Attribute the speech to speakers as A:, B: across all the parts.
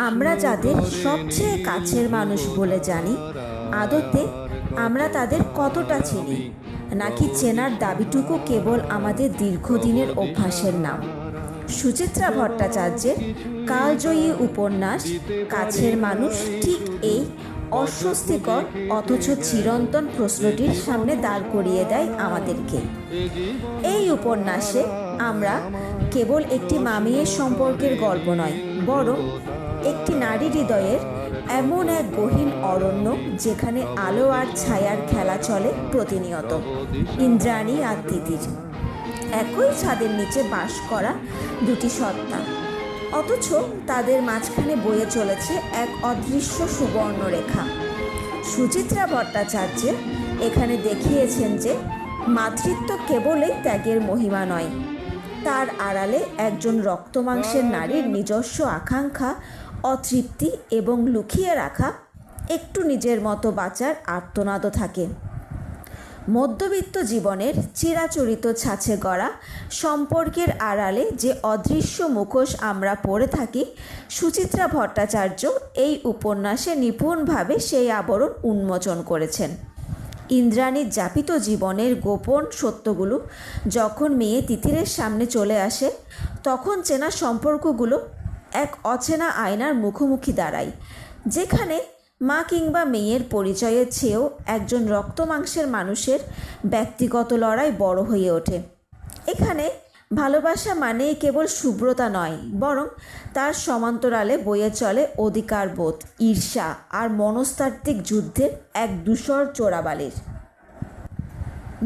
A: আমরা যাদের সবচেয়ে কাছের মানুষ বলে জানি, আদতে আমরা তাদের কতটা চিনি, নাকি চেনার দাবিটুকু কেবল আমাদের দীর্ঘদিনের অভ্যাসের নাম? সুচিত্রা ভট্টাচার্যের কালজয়ী উপন্যাস কাছের মানুষ ঠিক এই অস্বস্তিকর অথচ চিরন্তন প্রশ্নটির সামনে দাঁড় করিয়ে দেয় আমাদেরকে। এই উপন্যাসে আমরা কেবল একটি মা-মেয়ের সম্পর্কের গল্প নয়, বরং একটি নারী হৃদয়ের এমন এক গহীন অরণ্য যেখানে আলো আর ছায়ার খেলা চলে প্রতিনিয়ত। ইন্দ্রাণী আর তিতির একই ছাদের নিচে বাস করা দুটি সত্তা, অথচ তাদের মাঝখানে বয়ে চলেছে এক অদৃশ্য সুবর্ণরেখা। সুচিত্রা ভট্টাচার্য এখানে দেখিয়েছেন যে মাতৃত্ব কেবলই ত্যাগের মহিমা নয়, তার আড়ালে একজন রক্তমাংসের নারীর নিজস্ব আকাঙ্ক্ষা, অতৃপ্তি এবং লুকিয়ে রাখা একটু নিজের মতো বাঁচার আর্তনাদও থাকে। মধ্যবিত্ত জীবনের চিরাচরিত ছাঁচে গড়া সম্পর্কের আড়ালে যে অদৃশ্য মুখোশ আমরা পরে থাকি, সুচিত্রা ভট্টাচার্য এই উপন্যাসে নিপুণভাবে সেই আবরণ উন্মোচন করেছেন। ইন্দ্রাণীর যাপিত জীবনের গোপন সত্যগুলো যখন মেয়ে তিতিরের সামনে চলে আসে, তখন চেনা সম্পর্কগুলো এক অচেনা আয়নার মুখোমুখি দাঁড়ায়, যেখানে মা কিংবা মেয়ের পরিচয়ের চেয়েও একজন রক্তমাংসের মানুষের ব্যক্তিগত লড়াই বড় হয়ে ওঠে। এখানে ভালোবাসা মানেই কেবল শুভ্রতা নয়, বরং তার সমান্তরালে বয়ে চলে অধিকারবোধ, ঈর্ষা আর মনস্তাত্ত্বিক যুদ্ধের এক ধূসর চোরাবালির।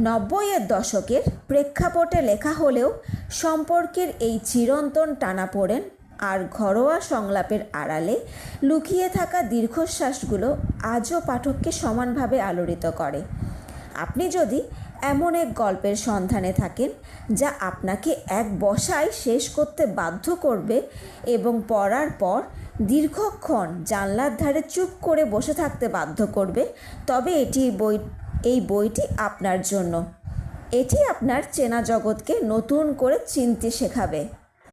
A: 90-এর দশকের প্রেক্ষাপটে লেখা হলেও সম্পর্কের এই চিরন্তন টানাপোড়েন আর ঘরোয়া সংলাপের আড়ালে লুকিয়ে থাকা দীর্ঘশ্বাসগুলো আজও পাঠককে সমানভাবে আলোড়িত করে। আপনি যদি এমন এক গল্পের সন্ধানে থাকেন যা আপনাকে এক বসায় শেষ করতে বাধ্য করবে এবং পড়ার পর দীর্ঘক্ষণ জানলার ধারে চুপ করে বসে থাকতে বাধ্য করবে, তবে এই বইটি আপনার জন্য। এটি আপনার চেনা জগৎকে নতুন করে চিনতে শেখাবে।